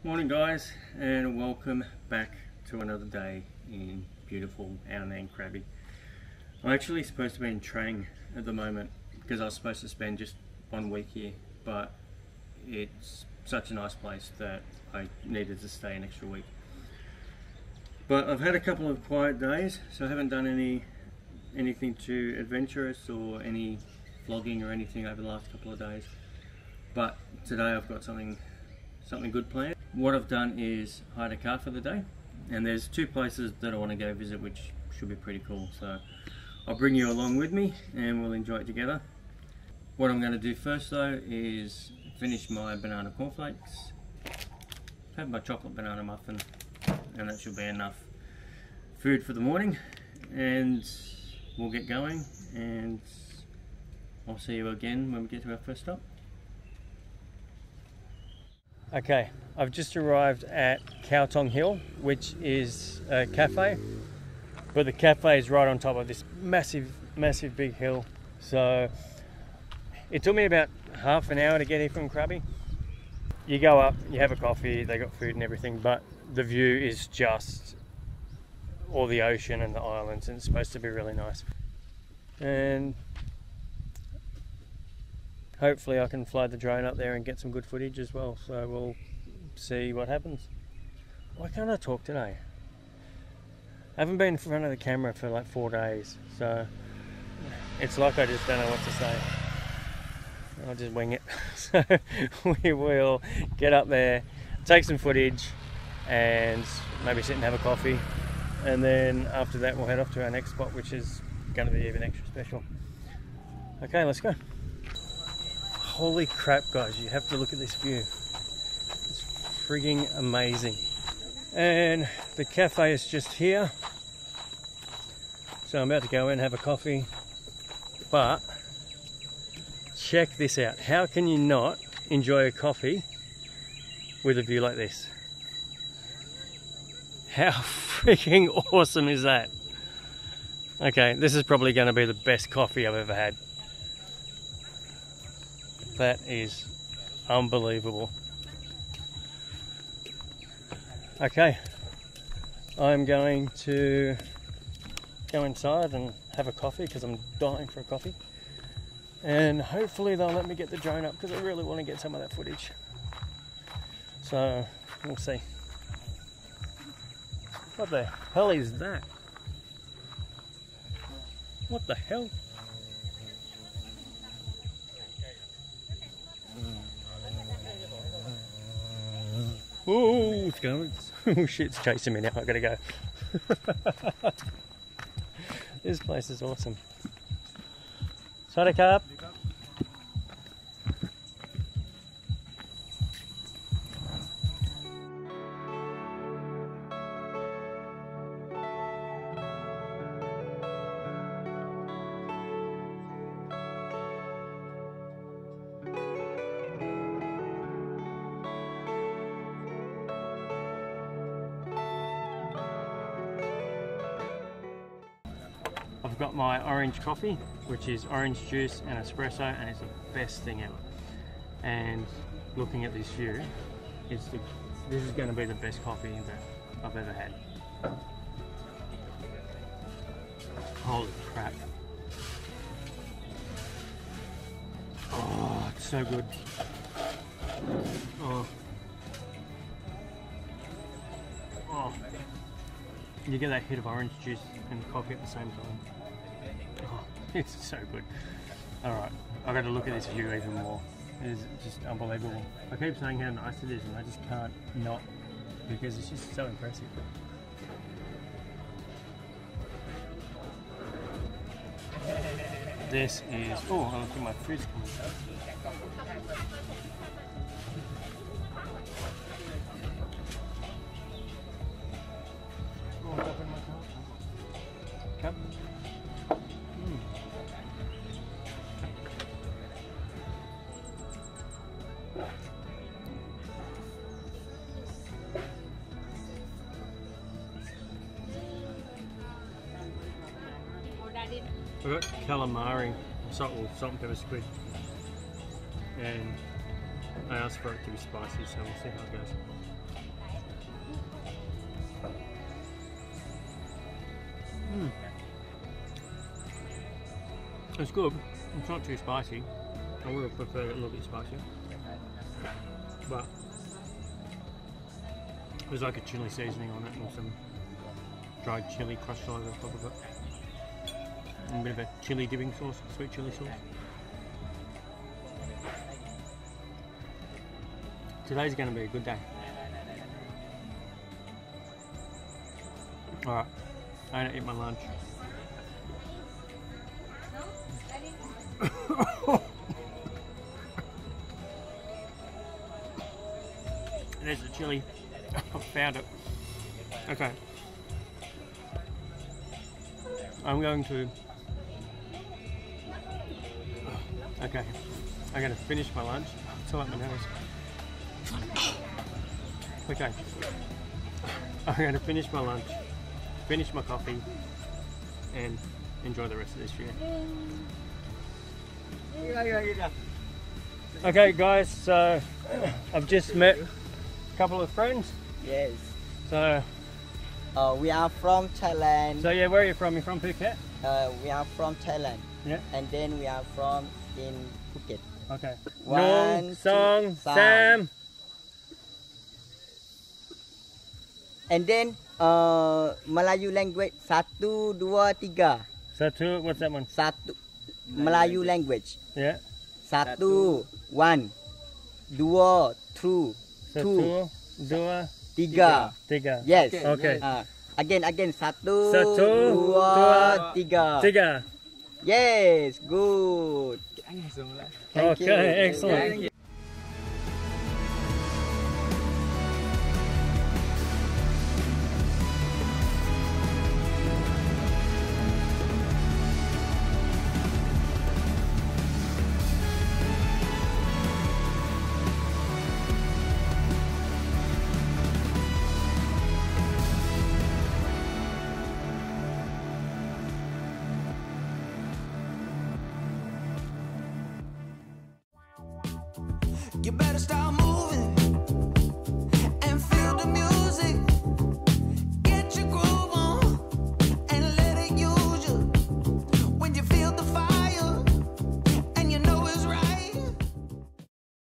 Morning guys, and welcome back to another day in beautiful Ao Nang Krabi. I'm actually supposed to be in Trang at the moment because I was supposed to spend just 1 week here, but it's such a nice place that I needed to stay an extra week. But I've had a couple of quiet days, so I haven't done anything too adventurous or any vlogging or anything over the last couple of days. But today I've got something good planned. What I've done is hired a car for the day, and there's 2 places that I want to go visit which should be pretty cool, so I'll bring you along with me and we'll enjoy it together. What I'm going to do first though is finish my banana cornflakes, have my chocolate banana muffin, and that should be enough food for the morning, and we'll get going, and I'll see you again when we get to our first stop. Okay, I've just arrived at Khaothong Hill, which is a cafe, but the cafe is right on top of this massive big hill. So it took me about half an hour to get here from Krabi. You go up, you have a coffee, they got food and everything, but the view is just all the ocean and the islands, and it's supposed to be really nice. And hopefully I can fly the drone up there and get some good footage as well, so we'll see what happens. Why can't I talk today? I haven't been in front of the camera for like 4 days, so it's like I just don't know what to say. I'll just wing it. So we will get up there, take some footage, and maybe sit and have a coffee, and then after that we'll head off to our next spot, which is going to be even extra special. Okay, let's go. Holy crap guys, you have to look at this view. It's frigging amazing. And the cafe is just here. So I'm about to go in and have a coffee. But check this out. How can you not enjoy a coffee with a view like this? How freaking awesome is that? Okay, this is probably going to be the best coffee I've ever had. That is unbelievable. Okay, I'm going to go inside and have a coffee because I'm dying for a coffee, and hopefully they'll let me get the drone up because I really want to get some of that footage. So we'll see. What the hell is that? What the hell? Oh, it's going. Oh shit, it's chasing me now. I gotta go. This place is awesome. Sawadee. I've got my orange coffee, which is orange juice and espresso, and it's the best thing ever. And looking at this view, this is going to be the best coffee that I've ever had. Holy crap. Oh, it's so good. Oh. Oh. You get that hit of orange juice and coffee at the same time. Oh, it's so good. Alright, I've got to look at this view even more. It is just unbelievable. I keep saying how nice it is, and I just can't not, because it's just so impressive. This is, oh, I look at my fridge coming. Cup. I've got calamari, salt and pepper squid, and I asked for it to be spicy, so we'll see how it goes. It's good. It's not too spicy. I would have preferred it a little bit spicier. But there's like a chili seasoning on it and some dried chili crushed over the top of it. And a bit of a chili dipping sauce, sweet chili sauce. Today's going to be a good day. Alright, I'm going to eat my lunch. There's the chili. I found it. Okay. I'm going to... Okay. I'm going to finish my lunch. Fill up my nose. Okay. I'm going to finish my lunch, finish my coffee, and enjoy the rest of this year. Okay guys, so I've just met a couple of friends. Yes. So we are from Thailand. yeah, where are you from? You're from Phuket? We are from Thailand. Yeah. And then we are from in Phuket. Okay. One, Nong, Song, two, Sam. And then Melayu language 1, 2, 3. Satu, what's that one? Satu Melayu language. Yeah. 1, 1, 2, 3. Satu, dua, 3. tiga. Yes. Okay. Again. 1, Satu, 2, 3. Tiga. Yes. Good. Thank you. Okay, excellent. You better stop